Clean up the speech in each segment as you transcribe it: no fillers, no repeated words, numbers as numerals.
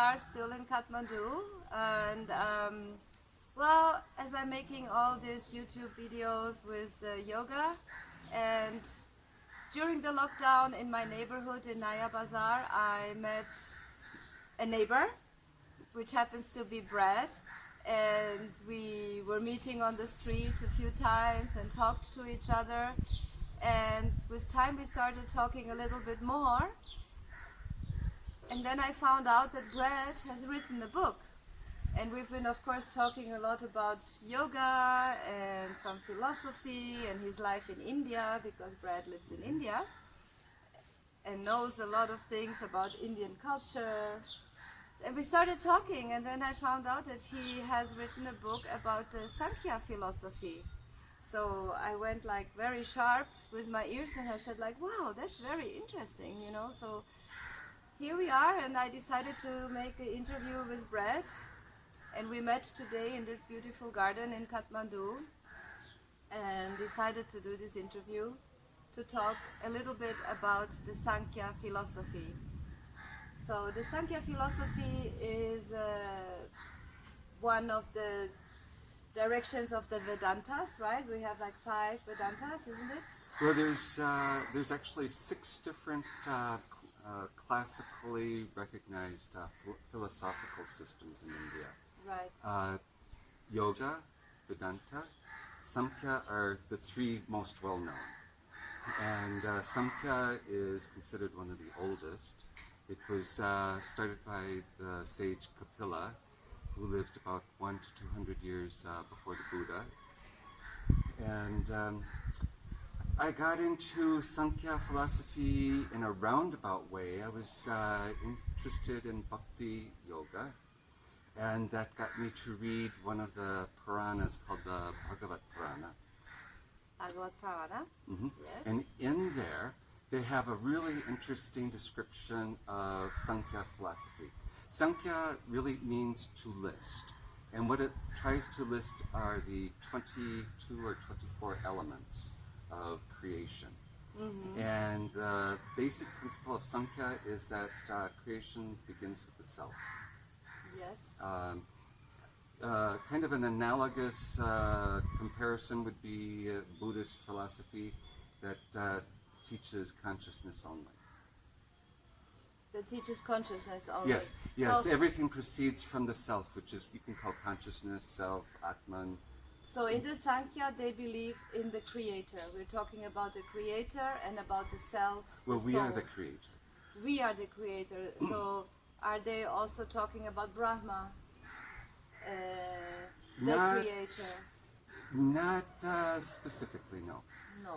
are still in Kathmandu, and well, as I'm making all these YouTube videos with yoga, and during the lockdown in my neighborhood in Naya Bazaar, I met a neighbor, which happens to be Brad, and we were meeting on the street a few times and talked to each other, and with time we started talking a little bit more, and then I found out that Brad has written a book. And we've been, of course, talking a lot about yoga and some philosophy and his life in India, because Brad lives in India and knows a lot of things about Indian culture. And we started talking, and then I found out that he has written a book about the Sankhya philosophy. So I went like very sharp with my ears, and I said like, wow, that's very interesting, you know. So here we are, and I decided to make an interview with Brad. And we met today in this beautiful garden in Kathmandu and decided to do this interview to talk a little bit about the Sankhya philosophy. So the Sankhya philosophy is one of the directions of the Vedantas, right? We have like 5 Vedantas, isn't it? Well, there's actually 6 different classically recognized philosophical systems in India. Right. Yoga, Vedanta, Samkhya are the 3 most well known. And Samkhya is considered one of the oldest. It was started by the sage Kapila, who lived about 100 to 200 years before the Buddha. And I got into Sankhya philosophy in a roundabout way. I was interested in bhakti yoga, and that got me to read one of the Puranas called the Bhagavad Purana. Bhagavad Purana, yes. And in there, they have a really interesting description of Sankhya philosophy. Sankhya really means to list. And what it tries to list are the 22 or 24 elements of creation. Mm-hmm. And the basic principle of Sankhya is that creation begins with the self. Yes. Kind of an analogous comparison would be Buddhist philosophy that teaches consciousness only. That teaches consciousness only. Yes, So, everything proceeds from the self, which is you can call consciousness, self, Atman. so in the Sankhya, they believe in the creator. We're talking about the creator and about the self. Well, the we soul. are the creator. We are the creator. So are they also talking about Brahma, the creator? Not specifically, no. No.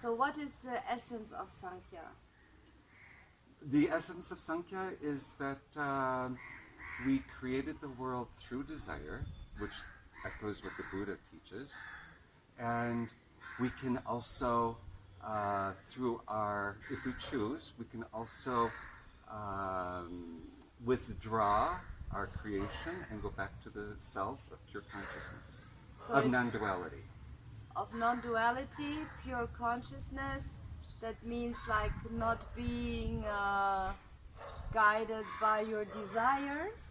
So what is the essence of Sankhya? The essence of Sankhya is that we created the world through desire, which echoes what the Buddha teaches, and we can also, through our, if we choose, we can also withdraw our creation and go back to the self of pure consciousness, So of non-duality. Of non-duality, pure consciousness, that means like not being guided by your desires,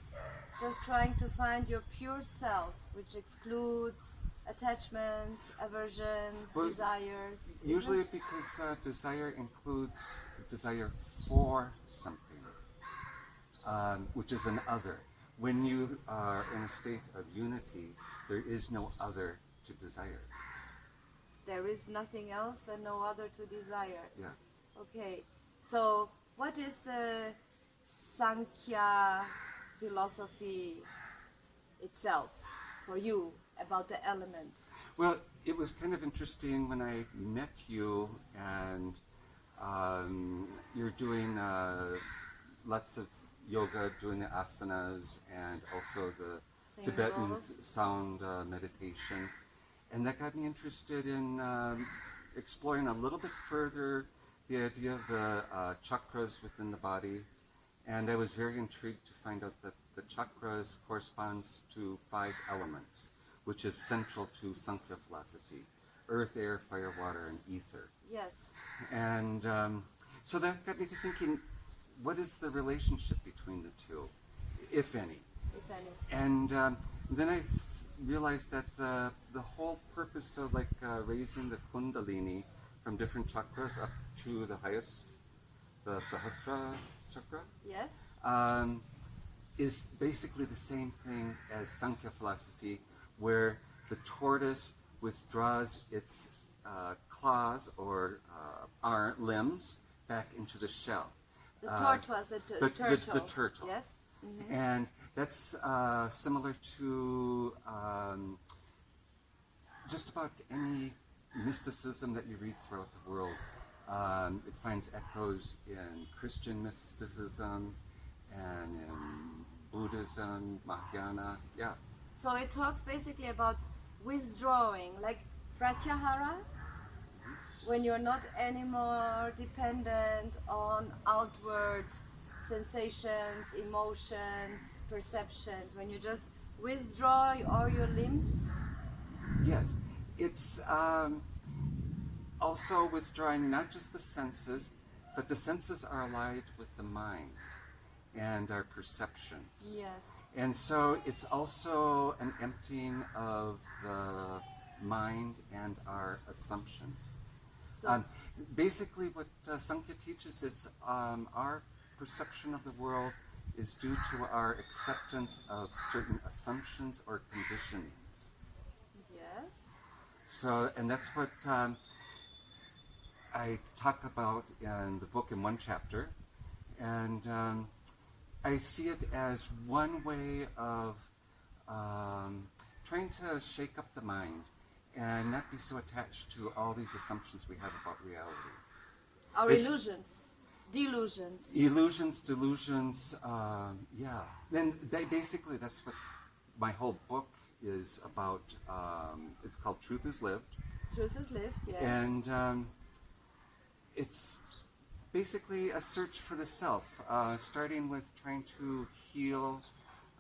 just trying to find your pure self, which excludes attachments, aversions, Well, desires. Usually isn't it? because desire includes desire for something, which is an other. When you are in a state of unity, there is no other to desire. There is nothing else and no other to desire. Yeah. Okay, so what is the Sankhya philosophy itself for you about the elements? Well, it was kind of interesting when I met you, and you're doing lots of yoga, doing the asanas, and also the Singing Tibetan bowls. sound meditation. And that got me interested in exploring a little bit further the idea of the chakras within the body. And I was very intrigued to find out that the chakras corresponds to 5 elements, which is central to Sankhya philosophy: earth, air, fire, water, and ether. Yes. And so that got me to thinking, what is the relationship between the two? if any. if any. And then I realized that the whole purpose of like raising the kundalini from different chakras up to the highest, the Sahasrara chakra, Yes? is basically the same thing as Sankhya philosophy, where the tortoise withdraws its claws or limbs back into the shell. The tortoise, the turtle. The turtle. Yes? Mm-hmm. And that's similar to just about any mysticism that you read throughout the world. It finds echoes in Christian mysticism and in Buddhism, Mahayana, yeah. So it talks basically about withdrawing, like pratyahara, when you're not anymore dependent on outward sensations, emotions, perceptions, when you just withdraw all your limbs. Yes, it's also withdrawing not just the senses, but the senses are allied with the mind and our perceptions. Yes. And so it's also an emptying of the mind and our assumptions. So, Basically what Sankhya teaches is our perception of the world is due to our acceptance of certain assumptions or conditionings. yes. So, and that's what I talk about in the book in one chapter. And I see it as one way of trying to shake up the mind and not be so attached to all these assumptions we have about reality. Our It's- illusions, delusions. Illusions, delusions, yeah. Then basically that's what my whole book is about. It's called Truth is Lived. Truth is lived, yes. And it's basically a search for the self, starting with trying to heal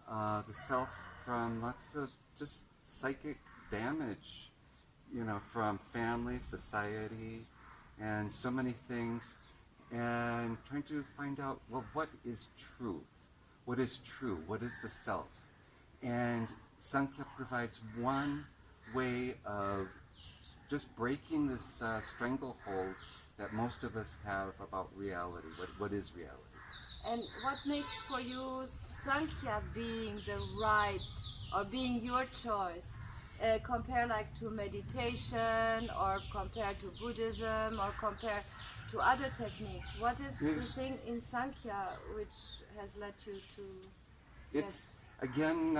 the self from lots of just psychic damage, you know, from family, society, and so many things, and trying to find out, well, what is truth? What is true? What is the self? And Sankhya provides one way of just breaking this stranglehold that most of us have about reality. What is reality? And what makes for you Sankhya being the right, or being your choice, compare like to meditation, or compare to Buddhism, or compare to other techniques? What is the Yes. thing in Sankhya which has led you to... It's, again,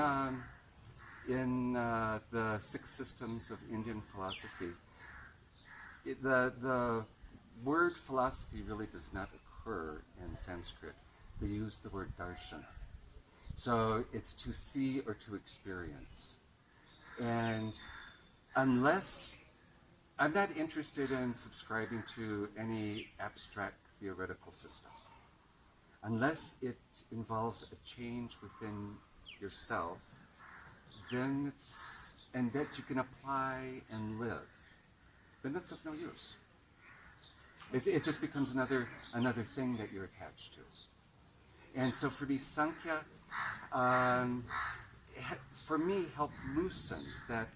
in the 6 systems of Indian philosophy, the word philosophy really does not occur in Sanskrit. They use the word darshan. So it's to see or to experience. And unless, I'm not interested in subscribing to any abstract theoretical system. Unless it involves a change within yourself, then it's, and that you can apply and live, then it's of no use. It just becomes another thing that you're attached to. And so for me, Sankhya, for me, helped loosen that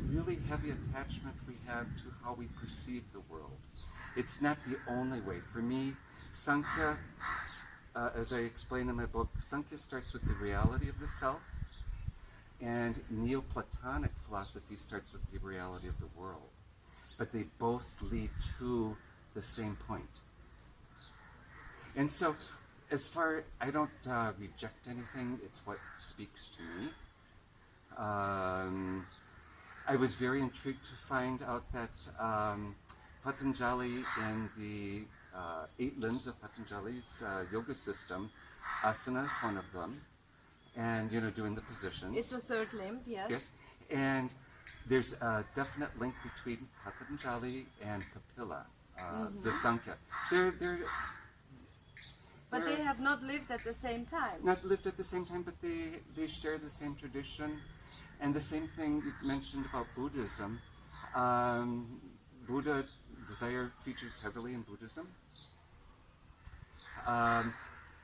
really heavy attachment we have to how we perceive the world. It's not the only way. For me, Sankhya, as I explain in my book, Sankhya starts with the reality of the self, and Neoplatonic philosophy starts with the reality of the world. But they both lead to the same point. And so, as far, I don't reject anything, it's what speaks to me. I was very intrigued to find out that Patanjali, in the 8 limbs of Patanjali's yoga system, asana is one of them, and, you know, doing the positions. It's a third limb, yes. Yes, and there's a definite link between Patanjali and Kapila, the Sankhya. But they have not lived at the same time. Not lived at the same time, but they share the same tradition. And the same thing you mentioned about Buddhism. Desire features heavily in Buddhism.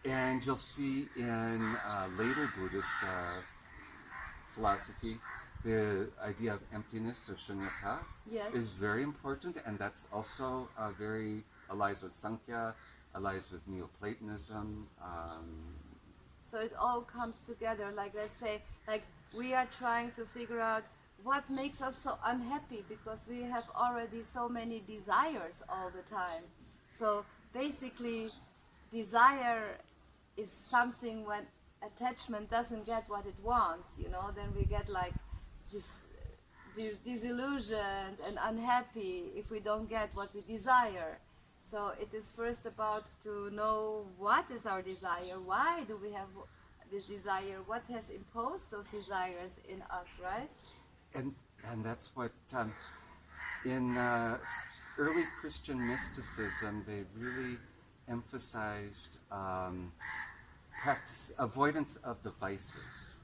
And you'll see in later Buddhist philosophy, the idea of emptiness or shunyata Yes. is very important, and that's also very allies with Sankhya, allies with Neoplatonism. So it all comes together. Like, let's say, like, we are trying to figure out what makes us so unhappy because we have already so many desires all the time. So basically, desire is something when attachment doesn't get what it wants, you know, then we get like this disillusioned and unhappy if we don't get what we desire. So it is first about to know what is our desire, why do we have this desire, what has imposed those desires in us, right? And that's what in early Christian mysticism they really emphasized practice avoidance of the vices.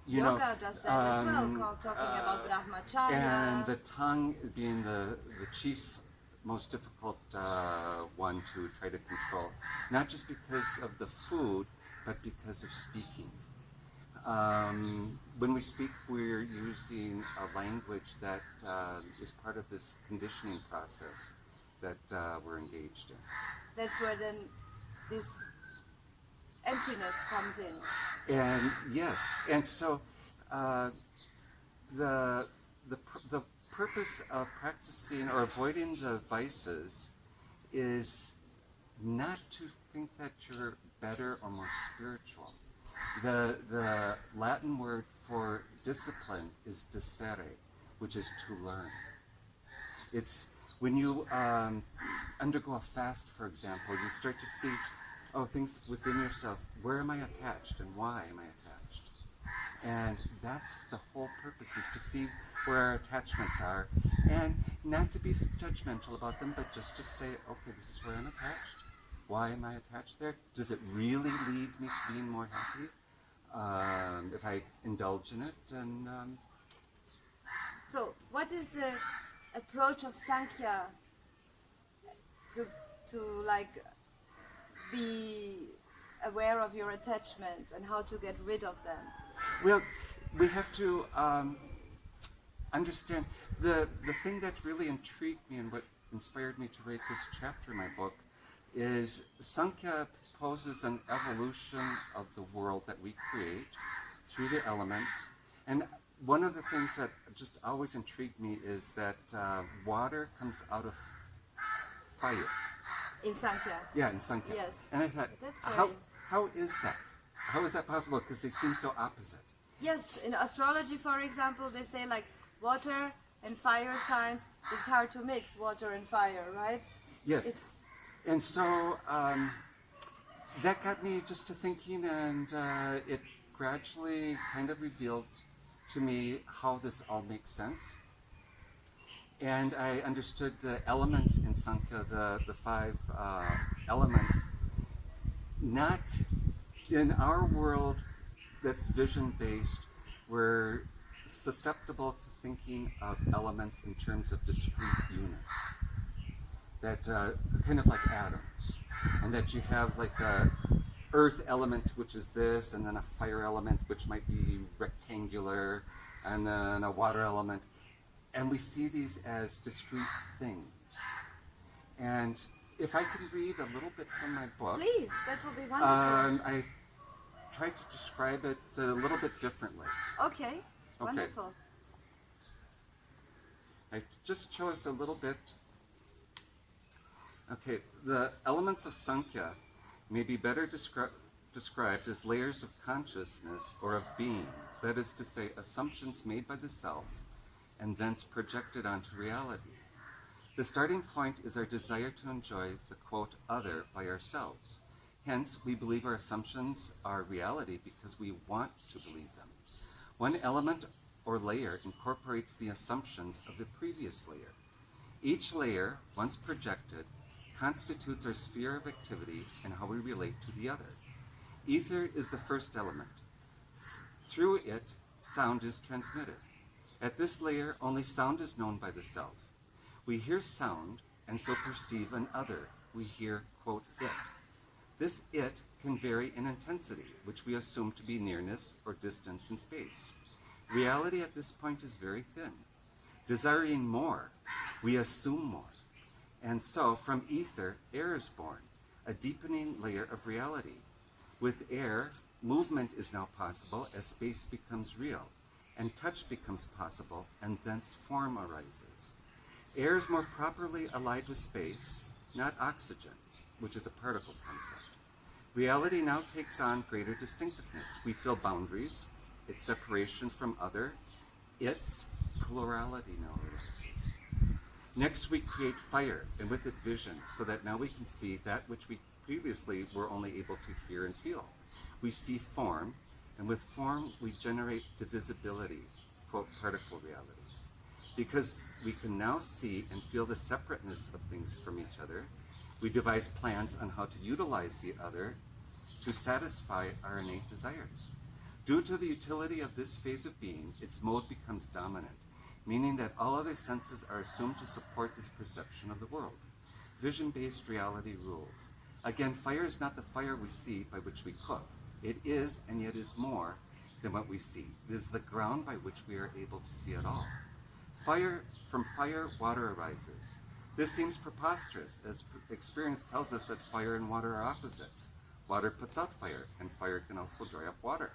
Yoga does that as well, talking about brahmacharya. And the tongue being the chief, most difficult one to try to control, not just because of the food, but because of speaking. When we speak, we're using a language that is part of this conditioning process that we're engaged in. That's where then this emptiness comes in. And yes, and so the purpose of practicing or avoiding the vices is not to think that you're better or more spiritual. The Latin word for discipline is discere, which is to learn. It's when you undergo a fast, for example, you start to see, things within yourself. Where am I attached and why am I attached? And that's the whole purpose, is to see where our attachments are and not to be judgmental about them, but just to say, okay, this is where I'm attached. Why am I attached there? Does it really lead me to being more happy if I indulge in it? And so, what is the approach of Sankhya to like be aware of your attachments and how to get rid of them? Well, we have to understand the thing that really intrigued me and what inspired me to write this chapter in my book is Sankhya proposes an evolution of the world that we create through the elements. And one of the things that just always intrigued me is that water comes out of fire. In Sankhya? Yeah, in Sankhya. Yes. And I thought, That's how is that? How is that possible? Because they seem so opposite. Yes, in astrology, for example, they say like water and fire signs, it's hard to mix water and fire, right? Yes. And so that got me just to thinking, and it gradually kind of revealed to me how this all makes sense. And I understood the elements in Sankhya, the five elements, not in our world that's vision-based. We're susceptible to thinking of elements in terms of discrete units, that kind of like atoms, and that you have like a earth element, which is this, and then a fire element, which might be rectangular, and then a water element. And we see these as discrete things. And if I could read a little bit from my book. Please, that will be wonderful. I tried to describe it a little bit differently. Okay, wonderful. I just chose a little bit. Okay, the elements of Sankhya may be better described as layers of consciousness or of being, that is to say, assumptions made by the self and thence projected onto reality. The starting point is our desire to enjoy the, quote, other by ourselves. Hence, we believe our assumptions are reality because we want to believe them. One element or layer incorporates the assumptions of the previous layer. Each layer, once projected, constitutes our sphere of activity and how we relate to the other. Ether is the first element. Through it, sound is transmitted. At this layer, only sound is known by the self. We hear sound and so perceive an other. We hear, quote, it. This it can vary in intensity, which we assume to be nearness or distance in space. Reality at this point is very thin. Desiring more, we assume more. And so, from ether, air is born, a deepening layer of reality. With air, movement is now possible as space becomes real, and touch becomes possible, and thence form arises. Air is more properly allied with space, not oxygen, which is a particle concept. Reality now takes on greater distinctiveness. We feel boundaries, its separation from other, its plurality now arises. Next, we create fire, and with it vision, so that now we can see that which we previously were only able to hear and feel. We see form, and with form we generate divisibility, quote, particle reality. Because we can now see and feel the separateness of things from each other, we devise plans on how to utilize the other to satisfy our innate desires. Due to the utility of this phase of being, its mode becomes dominant, meaning that all other senses are assumed to support this perception of the world. Vision-based reality rules. Again, fire is not the fire we see by which we cook. It is, and yet is more than what we see. It is the ground by which we are able to see at all. From fire, water arises. This seems preposterous, as experience tells us that fire and water are opposites. Water puts out fire, and fire can also dry up water.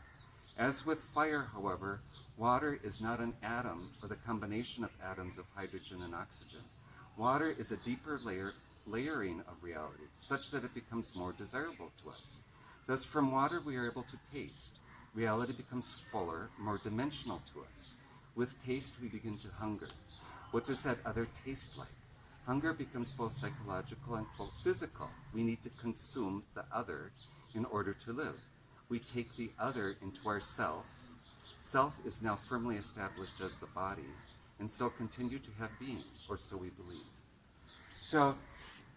As with fire, however, water is not an atom or the combination of atoms of hydrogen and oxygen. Water is a deeper layering of reality, such that it becomes more desirable to us. Thus, from water we are able to taste. Reality becomes fuller, more dimensional to us. With taste, we begin to hunger. What does that other taste like? Hunger becomes both psychological and, quote, physical. We need to consume the other in order to live. We take the other into ourselves. Self is now firmly established as the body, and so continue to have being, or so we believe. So,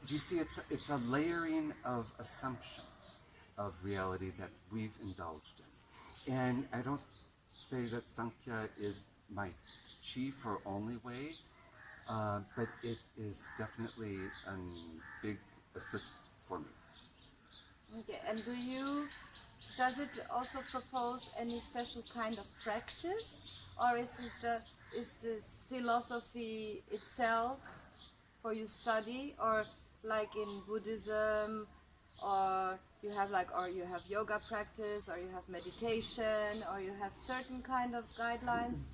do you see, it's a layering of assumptions of reality that we've indulged in. And I don't say that Sankhya is my chief or only way, but it is definitely a big assist for me. Okay, and does it also propose any special kind of practice, or is this philosophy itself for you study, or like in Buddhism, or you have yoga practice, or you have meditation, or you have certain kind of guidelines?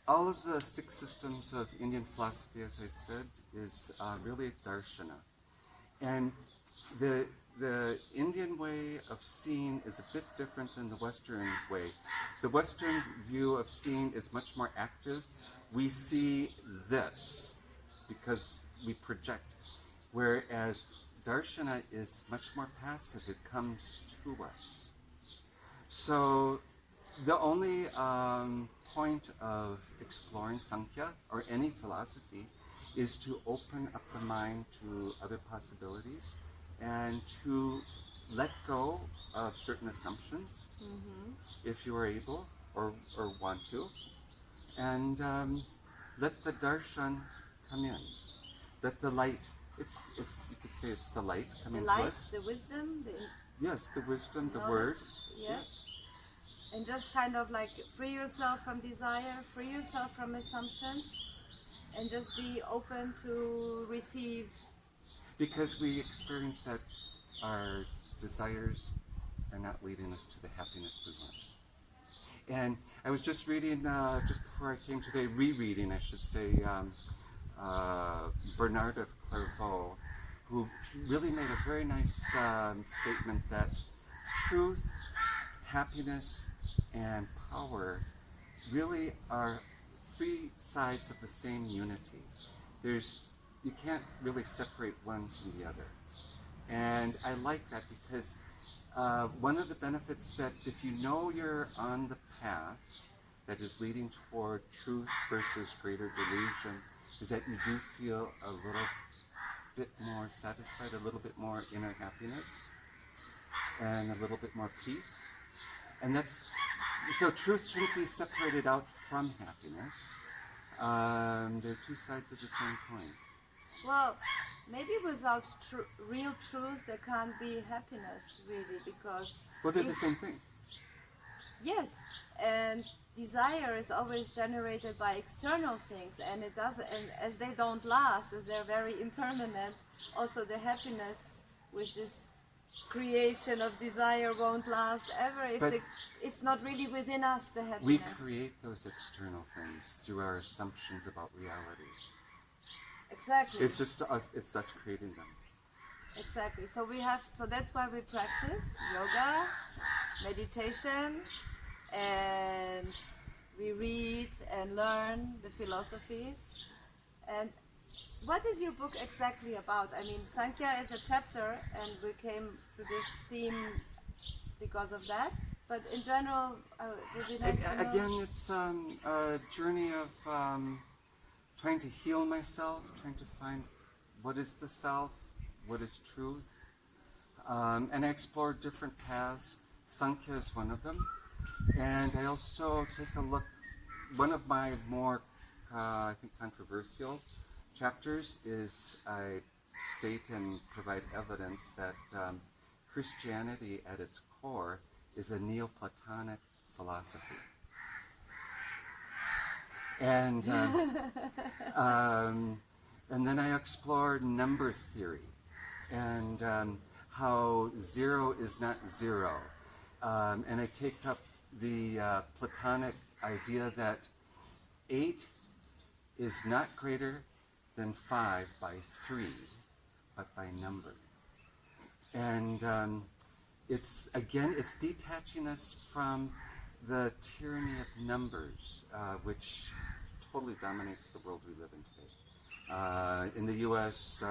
All of the 6 systems of Indian philosophy, as I said, is really darshana. And the Indian way of seeing is a bit different than the Western way. The Western view of seeing is much more active. We see this because we project, whereas darshana is much more passive. It comes to us. So the only point of exploring Sankhya or any philosophy is to open up the mind to other possibilities and to let go of certain assumptions, if you are able or want to, and let the darshan come in. Let the light, it's you could say it's the light coming The light, to us. the wisdom, Yes, the wisdom, the knowledge, words. yes. And just kind of like free yourself from desire, free yourself from assumptions, and just be open to receive. Because we experience that our desires are not leading us to the happiness we want. And I was just reading, just before I came today, rereading, I should say, Bernard of Clairvaux, who really made a very nice statement that truth, happiness, and power really are 3 sides of the same unity. You can't really separate one from the other. And I like that because one of the benefits that if you know you're on the path that is leading toward truth versus greater delusion is that you do feel a little bit more satisfied, a little bit more inner happiness, and a little bit more peace. And so truth shouldn't be separated out from happiness. They're 2 sides of the same coin. Well, maybe without real truth there can't be happiness, really, because Well, they're the same thing. yes, and desire is always generated by external things, and it doesn't. And as they don't last, as they're very impermanent, also the happiness with this creation of desire won't last ever if But it's not really within us, the happiness. we create those external things through our assumptions about reality. Exactly. It's just us. It's us creating them. Exactly. So we have. So that's why we practice yoga, meditation, and we read and learn the philosophies. And what is your book exactly about? I mean, Sankhya is a chapter, and we came to this theme because of that. But in general, it would be nice to know. Again, it's a journey of trying to heal myself, trying to find what is the self, what is truth. And I explore different paths. Sankhya is one of them. And I also take a look, one of my more, I think, controversial chapters is I state and provide evidence that Christianity at its core is a Neoplatonic philosophy. And then I explore number theory and how zero is not zero. And I take up the Platonic idea that 8 is not greater than 5 by 3, but by number. And it's detaching us from the tyranny of numbers, which totally dominates the world we live in today. In the U.S.,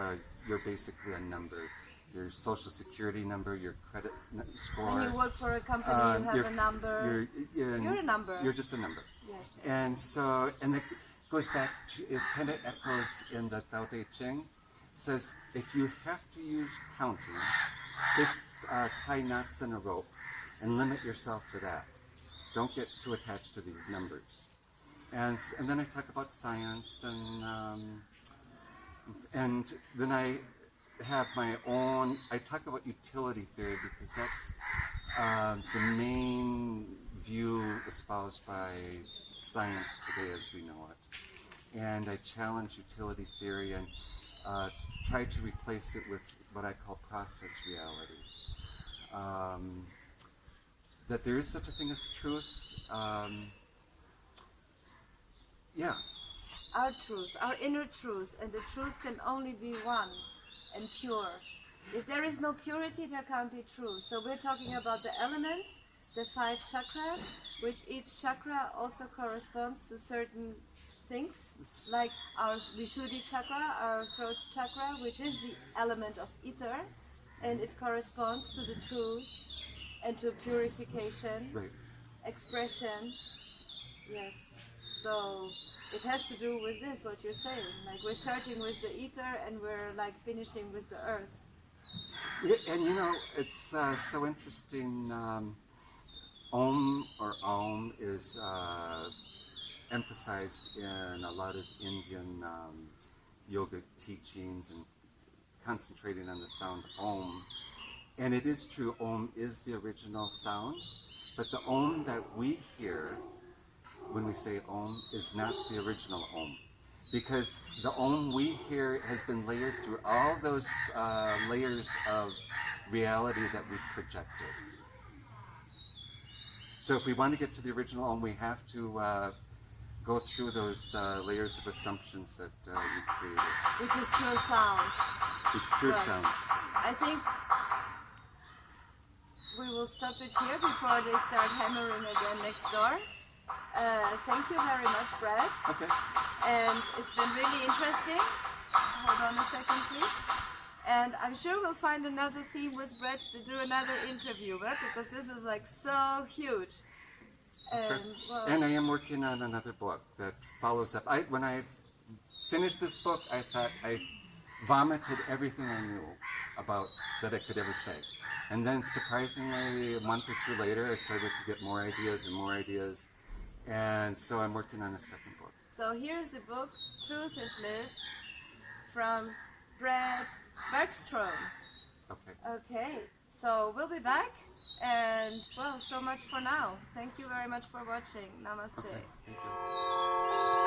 you're basically a number. Your social security number, your credit score. When you work for a company, you have a number. You're a number. You're just a number. Yes. And so, and it goes back to, it kind of echoes in the Tao Te Ching. It says, if you have to use counting, just tie knots in a rope and limit yourself to that. Don't get too attached to these numbers. And then I talk about science, and then I have my own, I talk about utility theory because that's the main view espoused by science today as we know it. And I challenge utility theory and try to replace it with what I call process reality. That there is such a thing as truth. Yeah. Our truth, our inner truth, and the truth can only be one and pure. If there is no purity, there can't be truth. So we're talking about the elements, the 5 chakras, which each chakra also corresponds to certain things, like our Vishuddhi chakra, our throat chakra, which is the element of ether, and it corresponds to the truth and to purification, Right. expression. Yes. So it has to do with this, what you're saying. Like we're starting with the ether and we're like finishing with the earth. Yeah, and you know, it's so interesting. Om or Om is emphasized in a lot of Indian yoga teachings and concentrating on the sound Om. And it is true, Om is the original sound, but the Om that we hear when we say Om is not the original Om. Because the Om we hear has been layered through all those layers of reality that we've projected. So if we want to get to the original Om, we have to go through those layers of assumptions that we created. Which is pure sound. It's pure Right. sound. I think we will stop it here before they start hammering again next door. Thank you very much, Brad. Okay. And it's been really interesting. Hold on a second, please. And I'm sure we'll find another theme with Brett to do another interview with, because this is like so huge. And, well, And I am working on another book that follows up. When I finished this book, I thought I vomited everything I knew about that I could ever say. And then surprisingly, a month or 2 later, I started to get more ideas and more ideas. And so I'm working on a second book. so here's the book, Truth is Lived, from Brad Bergstrom. Okay. Okay, so we'll be back, and well, so much for now. Thank you very much for watching. Namaste. Okay. Thank you.